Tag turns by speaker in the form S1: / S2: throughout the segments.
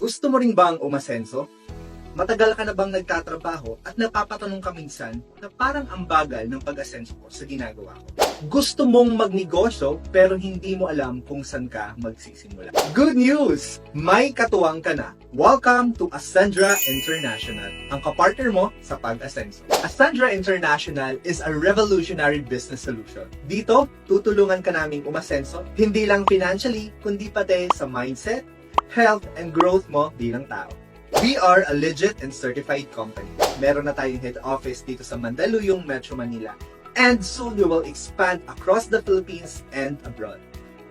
S1: Gusto mo ring bang umasenso? Matagal ka na bang nagtatrabaho at napapatanong ka minsan na parang ang bagal ng pag-asenso ko sa ginagawa ko? Gusto mong magnegosyo pero hindi mo alam kung saan ka magsisimula. Good news! May katuwang ka na. Welcome to Ascendra International, ang kapartner mo sa pag-asenso. Ascendra International is a revolutionary business solution. Dito, tutulungan ka naming umasenso, hindi lang financially, kundi pati sa mindset, health, and growth mo bilang tao. We are a legit and certified company. Meron na tayong head office dito sa Mandaluyong, Metro Manila. And soon we will expand across the Philippines and abroad.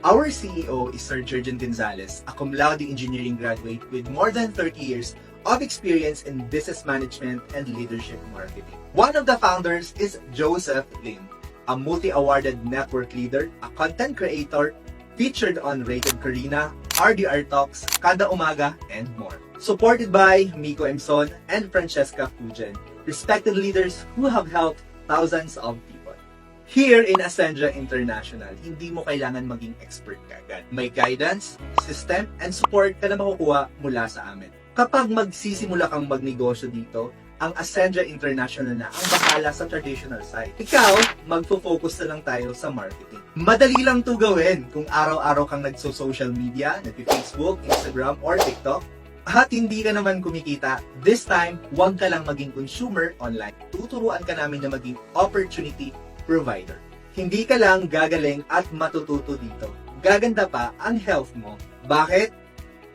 S1: Our CEO is Sir Jurgen Gonzalez, a cum laude engineering graduate with more than 30 years of experience in business management and leadership marketing. One of the founders is Joseph Lim, a multi-awarded network leader, a content creator, featured on Rated Karina, RDR Talks, Kada Umaga, and more. Supported by Miko Emson and Francesca Fugen, respected leaders who have helped thousands of people. Here in Ascendra International, hindi mo kailangan maging expert kagad. May guidance, system, and support ka na makukuha mula sa amin. Kapag magsisimula kang magnegosyo dito, ang Ascendra International na ang bahala sa traditional side. Ikaw, magfo-focus na lang tayo sa marketing. Madali lang to gawin kung araw-araw kang nagso-social media, nag-Facebook, Instagram, or TikTok, at hindi ka naman kumikita. This time, huwag ka lang maging consumer online. Tuturuan ka namin na maging opportunity provider. Hindi ka lang gagaling at matututo dito. Gaganda pa ang health mo. Bakit?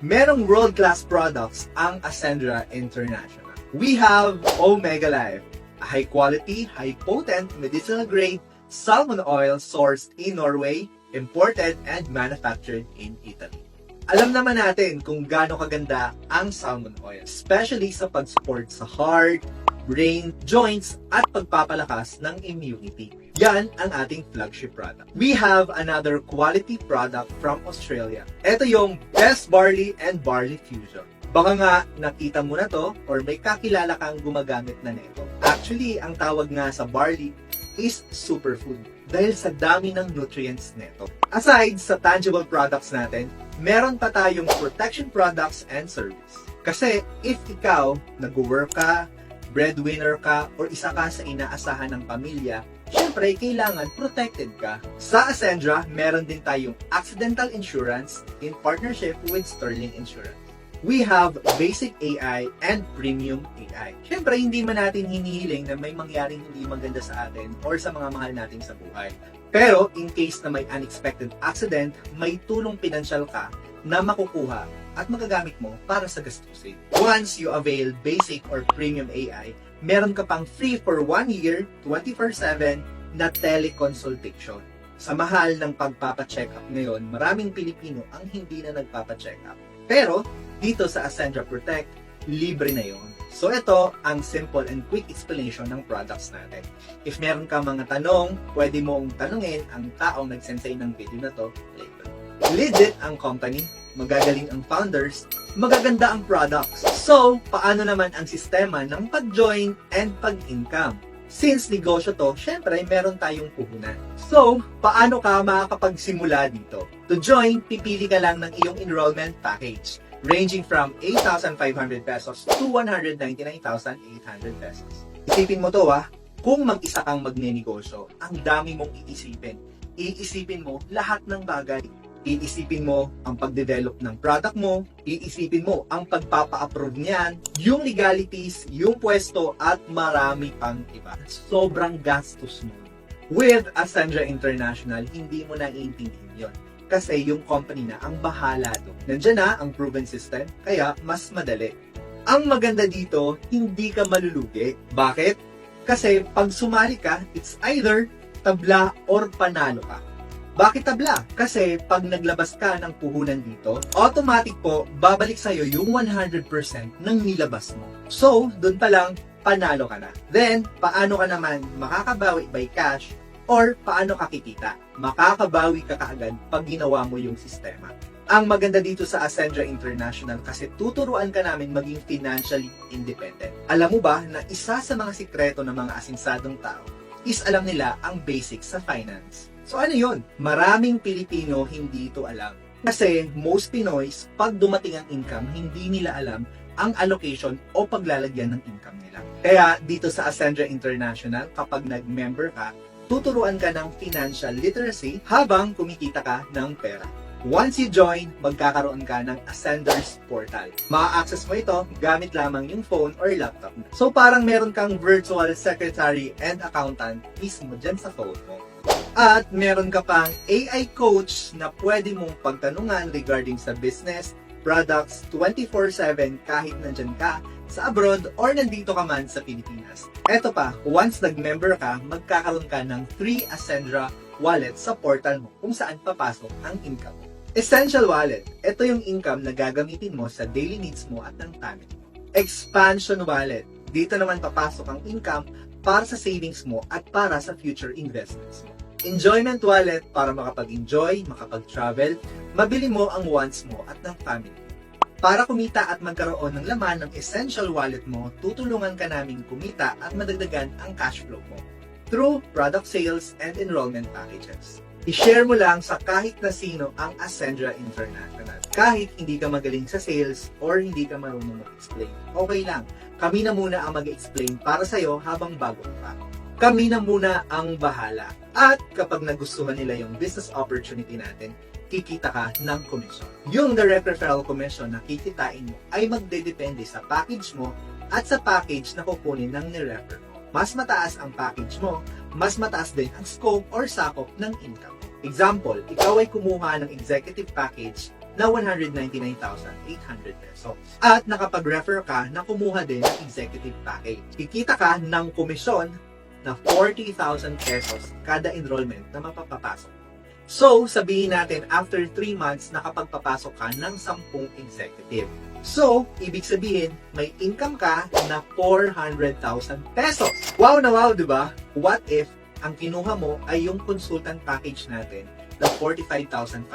S1: Merong world-class products ang Ascendra International. We have Omega Life, a high-quality, high-potent, medicinal-grade salmon oil sourced in Norway, imported and manufactured in Italy. Alam naman natin kung gaano kaganda ang salmon oil, especially sa pag-support sa heart, brain, joints, at pagpapalakas ng immunity. Yan ang ating flagship product. We have another quality product from Australia. Ito yung Best Barley and Barley Fusion. Baka nga nakita mo na to or may kakilala kang gumagamit na nito. Actually, ang tawag nga sa barley is superfood dahil sa dami ng nutrients nito. Aside sa tangible products natin, meron pa tayong protection products and service. Kasi if ikaw, nag-work ka, breadwinner ka, or isa ka sa inaasahan ng pamilya, syempre, kailangan protected ka. Sa Ascendra, meron din tayong accidental insurance in partnership with Sterling Insurance. We have basic AI and premium AI. Syempre, hindi man natin hinihiling na may mangyaring hindi maganda sa atin or sa mga mahal natin sa buhay. Pero, in case na may unexpected accident, may tulong pinansyal ka na makukuha at magagamit mo para sa gastusin. Once you avail basic or premium AI, meron ka pang free for 1 year, 24/7 na teleconsultation. Sa mahal ng pagpapacheck up ngayon, maraming Pilipino ang hindi na nagpapacheck up. Pero, dito sa Ascendra Protect, libre na yon. So ito ang simple and quick explanation ng products natin. If meron ka mga tanong, pwede mong tanungin ang taong nag-send sa'yo ng video na to later. Legit ang company, magagaling ang founders, magaganda ang products. So, paano naman ang sistema ng pag-join and pag-income? Since negosyo to, syempre meron tayong puhunan. So, paano ka makakapagsimula dito? To join, pipili ka lang ng iyong enrollment package, ranging from 8,500 pesos to 199,800 pesos. Isipin mo to kung mag-isa kang magnenegosyo, ang dami mong iisipin. Iisipin mo lahat ng bagay. Iisipin mo ang pag-develop ng product mo, iisipin mo ang pagpapa-approve niyan, yung legalities, yung pwesto, at marami pang iba. Sobrang gastos mo. With Ascendra International, hindi mo na iintindihin yun. Kasi yung company na ang bahala doon. Nandiyan na ang proven system, kaya mas madali. Ang maganda dito, hindi ka malulugi. Bakit? Kasi pag sumali ka, it's either tabla or panalo ka. Bakit tabla? Kasi pag naglabas ka ng puhunan dito, automatic po, babalik sa'yo yung 100% ng nilabas mo. So, dun pa lang, panalo ka na. Then, paano ka naman makakabawi by cash or paano ka kikita? Makakabawi ka kaagad pag ginawa mo yung sistema. Ang maganda dito sa Ascendra International kasi tuturuan ka namin maging financially independent. Alam mo ba na isa sa mga sikreto ng mga asinsadong tao is alam nila ang basics sa finance. So ano yun? Maraming Pilipino hindi ito alam. Kasi most Pinoys, pag dumating ang income, hindi nila alam ang allocation o paglalagyan ng income nila. Kaya dito sa Ascendra International, kapag nag-member ka, tuturuan ka ng financial literacy habang kumikita ka ng pera. Once you join, magkakaroon ka ng Ascender's Portal. Ma-access mo ito gamit lamang yung phone or laptop. So parang meron kang virtual secretary and accountant mismo dyan sa phone mo. At meron ka pang AI coach na pwede mong pagtanungan regarding sa business, products, 24/7 kahit nandyan ka sa abroad or nandito ka man sa Pilipinas. Eto pa, once nag-member ka, magkakaroon ka ng free Ascendra wallet sa portal mo kung saan papasok ang income mo. Essential Wallet, ito yung income na gagamitin mo sa daily needs mo at ng family mo. Expansion Wallet, dito naman papasok ang income para sa savings mo at para sa future investments mo. Enjoyment Wallet, para makapag-enjoy, makapag-travel, mabili mo ang wants mo at ng family. Para kumita at magkaroon ng laman ng Essential Wallet mo, tutulungan ka namin kumita at madagdagan ang cash flow mo through product sales and enrollment packages. I-share mo lang sa kahit na sino ang Ascendra International. Kahit hindi ka magaling sa sales or hindi ka marunong mag-explain, okay lang. Kami na muna ang mag-explain para sa'yo habang bago pa. Kami na muna ang bahala. At kapag nagustuhan nila yung business opportunity natin, kikita ka ng commission. Yung direct referral commission na kikitain mo ay magdedepende sa package mo at sa package na kukunin ng nirefer mo. Mas mataas ang package mo, mas mataas din ang scope or sakop ng income. Example, ikaw ay kumuha ng executive package na 199,800 pesos. At nakapag-refer ka na kumuha din ng executive package. Kikita ka ng komisyon na 40,000 pesos kada enrollment na mapapapasok. So, sabihin natin after 3 months nakapagpapasok ka ng 10 executive. So, ibig sabihin, may income ka na 400,000 pesos. Wow na wow, di ba? What if ang kinuha mo ay yung consultant package natin na 45,500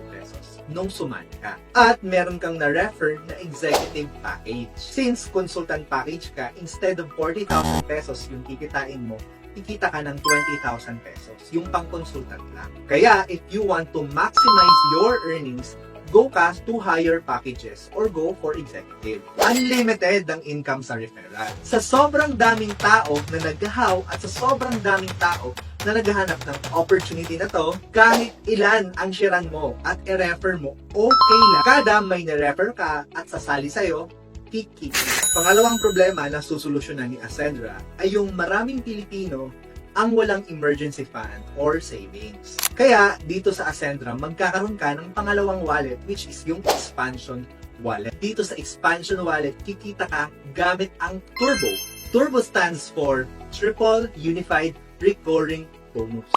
S1: pesos nung sumali ka. At meron kang na-refer na executive package. Since consultant package ka, instead of 40,000 pesos yung kikitain mo, kikita ka ng 20,000 pesos, yung pang-consultant lang. Kaya, if you want to maximize your earnings, go ka to higher packages or go for executive. Unlimited ang income sa referral. Sa sobrang daming tao na naghahaw at sa sobrang daming tao na naghahanap ng opportunity na to, kahit ilan ang sharean mo at i-refer mo, okay lang. Kada may na-refer ka at sasali sa'yo, kikita. Pangalawang problema na susolusyonan ni Ascendra ay yung maraming Pilipino ang walang emergency fund or savings. Kaya dito sa Ascendra, magkakaroon ka ng pangalawang wallet which is yung expansion wallet. Dito sa expansion wallet, kikita ka gamit ang Turbo. Turbo stands for Triple Unified Recurring Bonus.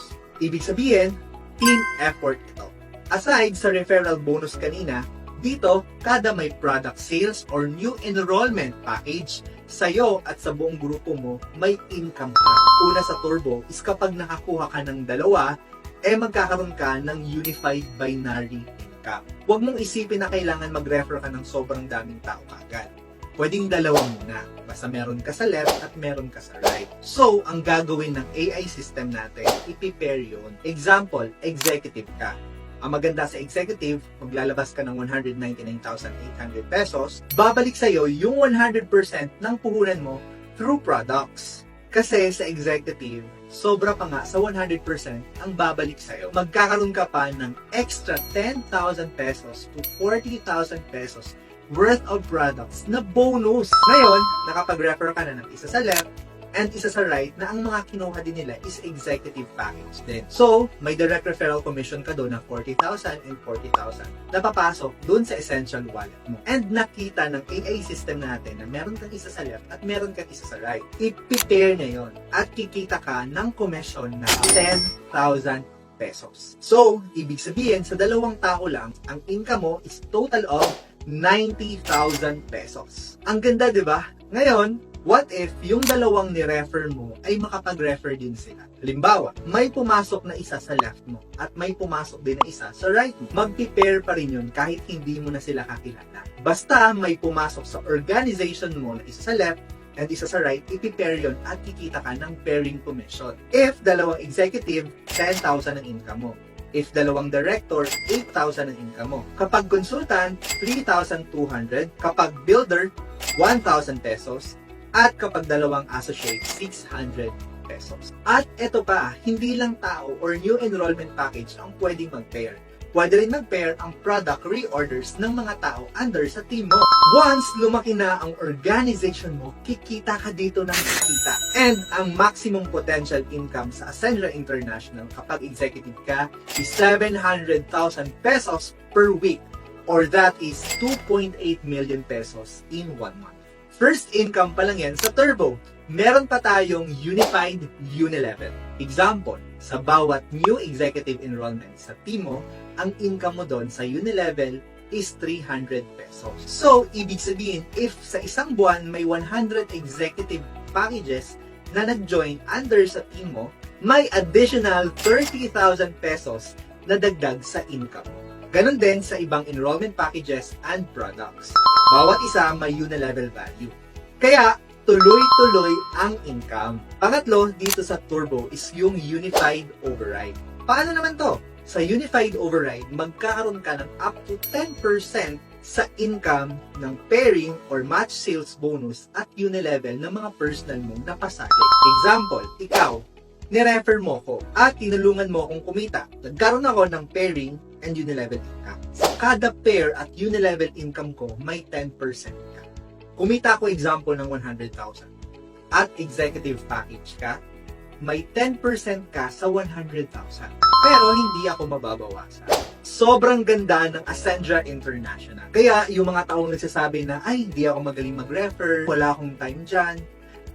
S1: Ibig sabihin, team effort ito. Aside sa referral bonus kanina, dito, kada may product sales or new enrollment package, sa'yo at sa buong grupo mo, may income ka. Una sa Turbo is kapag nakakuha ka ng dalawa, magkakaroon ka ng unified binary income. Huwag mong isipin na kailangan mag-refer ka ng sobrang daming tao kagad. Pwedeng dalawa muna, basta meron ka sa left at meron ka sa right. So, ang gagawin ng AI system natin, i-prepare yun. Example, executive ka. Ang maganda sa executive, maglalabas ka ng 199,800 pesos, babalik sa'yo yung 100% ng puhunan mo through products. Kasi sa executive, sobra pa nga sa 100% ang babalik sa'yo. Magkakaroon ka pa ng extra 10,000 pesos to 40,000 pesos worth of products na bonus. Ngayon, nakapag-refer ka na ng isa sa left, and isa sa right na ang mga kinuha din nila is executive package din. So, may direct referral commission ka doon na 40,000 and 40,000 na papasok doon sa essential wallet mo. And nakita ng AI system natin na meron kang isa sa left at meron kang isa sa right. I-prepare niya yon at kikita ka ng commission na 10,000 pesos. So, ibig sabihin, sa dalawang tao lang, ang income mo is total of 90,000 pesos. Ang ganda, di ba? Ngayon, what if yung dalawang ni-refer mo ay makapag-refer din sila? Halimbawa, may pumasok na isa sa left mo at may pumasok din na isa sa right mo. Mag-prepare pa rin yun kahit hindi mo na sila kakilala. Basta may pumasok sa organization mo na isa sa left and isa sa right, i-prepare yun at kikita ka ng pairing commission. If dalawang executive, 10,000 ang income mo. If dalawang director, 8,000 ang income mo. Kapag consultant, 3,200. Kapag builder, 1,000 pesos. At kapag dalawang associate, 600 pesos. At eto pa, hindi lang tao or new enrollment package ang pwedeng mag-pair. Pwede rin mag-pair ang product reorders ng mga tao under sa team mo. Once lumaki na ang organization mo, kikita ka dito ng kikita. And ang maximum potential income sa Ascendra International kapag executive ka is 700,000 pesos per week, or that is 2.8 million pesos in 1 month. First income pa lang yan sa Turbo. Meron pa tayong Unified Unilevel. Example, sa bawat new executive enrollment sa team mo, ang income mo doon sa Unilevel is 300 pesos. So, ibig sabihin, if sa isang buwan may 100 executive packages na nag-join under sa team mo, may additional 30,000 pesos na dagdag sa income mo. Ganon din sa ibang enrollment packages and products. Bawat isa may Unilevel value. Kaya, tuloy-tuloy ang income. Pangatlo, dito sa Turbo is yung Unified Override. Paano naman to? Sa Unified Override, magkakaroon ka ng up to 10% sa income ng pairing or match sales bonus at Unilevel ng mga personal mong napasahe. Example, ikaw, nirefer mo ko at tinulungan mo akong kumita. Nagkaroon ako ng pairing and Unilevel income. Sa kada pair at Unilevel income ko, may 10% ka. Kumita ko example ng 100,000 at executive package ka, may 10% ka sa 100,000. Pero hindi ako mababawasan. Sobrang ganda ng Ascendra International. Kaya yung mga taong nagsasabi na, ay, hindi ako magaling mag-refer, wala akong time dyan,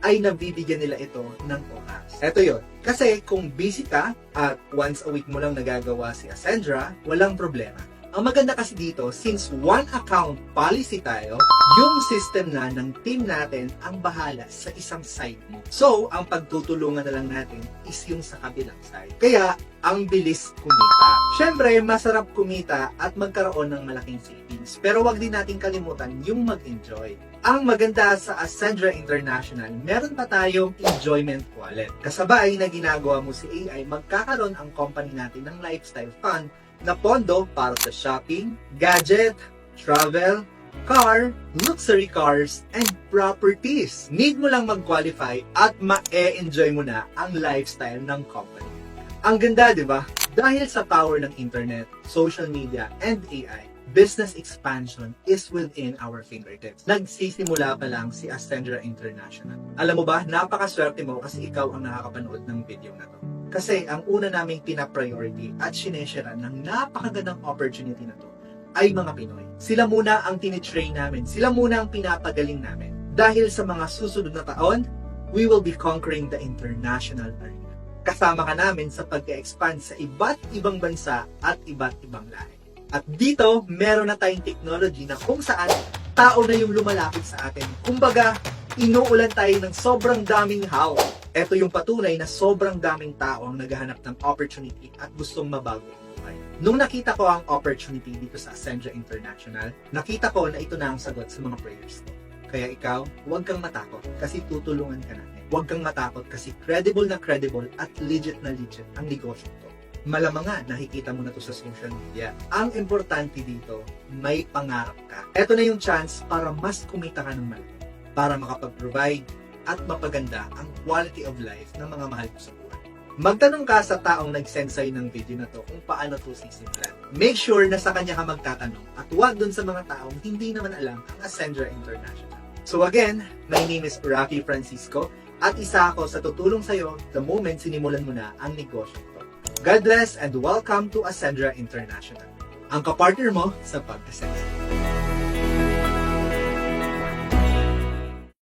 S1: ay nabibigyan nila ito ng oras. Ito yon. Kasi kung busy ka at once a week mo lang nagagawa si Ascendra, walang problema. Ang maganda kasi dito, since one account policy tayo, yung system na ng team natin ang bahala sa isang side mo. So, ang pagtutulungan na lang natin is yung sa kabilang side. Kaya, ang bilis kumita. Syempre, masarap kumita at magkaroon ng malaking savings. Pero wag din natin kalimutan yung mag-enjoy. Ang maganda sa Ascendra International, meron pa tayong enjoyment wallet. Kasabay na ginagawa mo si AI, magkakaroon ang company natin ng lifestyle fund na pondo para sa shopping, gadget, travel, car, luxury cars, and properties. Need mo lang mag-qualify at ma-enjoy mo na ang lifestyle ng company. Ang ganda, di ba? Dahil sa power ng internet, social media, and AI, business expansion is within our fingertips. Nagsisimula pa lang si Ascendra International. Alam mo ba, napakaswerte mo kasi ikaw ang nakakapanood ng video na to. Kasi ang una naming pina-priority at sineshare ng napakagandang opportunity na to ay mga Pinoy. Sila muna ang tinitrain namin. Sila muna ang pinapagaling namin. Dahil sa mga susunod na taon, we will be conquering the international arena. Kasama ka namin sa pag-expand sa iba't ibang bansa at iba't ibang lahi. At dito, meron na tayong technology na kung saan tao na yung lumalapit sa atin. Kumbaga, inuulan tayo ng sobrang daming how. Ito yung patunay na sobrang daming tao ang naghahanap ng opportunity at gustong mabago ang buhay. Nung nakita ko ang opportunity dito sa Ascendra International, nakita ko na ito na ang sagot sa mga prayers ko. Kaya ikaw, huwag kang matakot kasi tutulungan ka natin. Huwag kang matakot kasi credible at legit na legit ang negosyo ko. Malamang nga, nakikita mo na to sa social media. Ang importante dito, may pangarap ka. Ito na yung chance para mas kumita ka ng malaki. Para makapag-provide at mapaganda ang quality of life ng mga mahal ko sa buhay. Magtanong ka sa taong nag-send sa'yo ng video na to kung paano to sisimulan. Make sure na sa kanya ka magtatanong at huwag dun sa mga taong hindi naman alam ang Ascendra International. So again, my name is Rocky Francisco at isa ako sa tutulong sa'yo the moment sinimulan mo na ang negosyo ko. God bless and welcome to Ascendra International. Ang kapartner mo sa pag-ascend.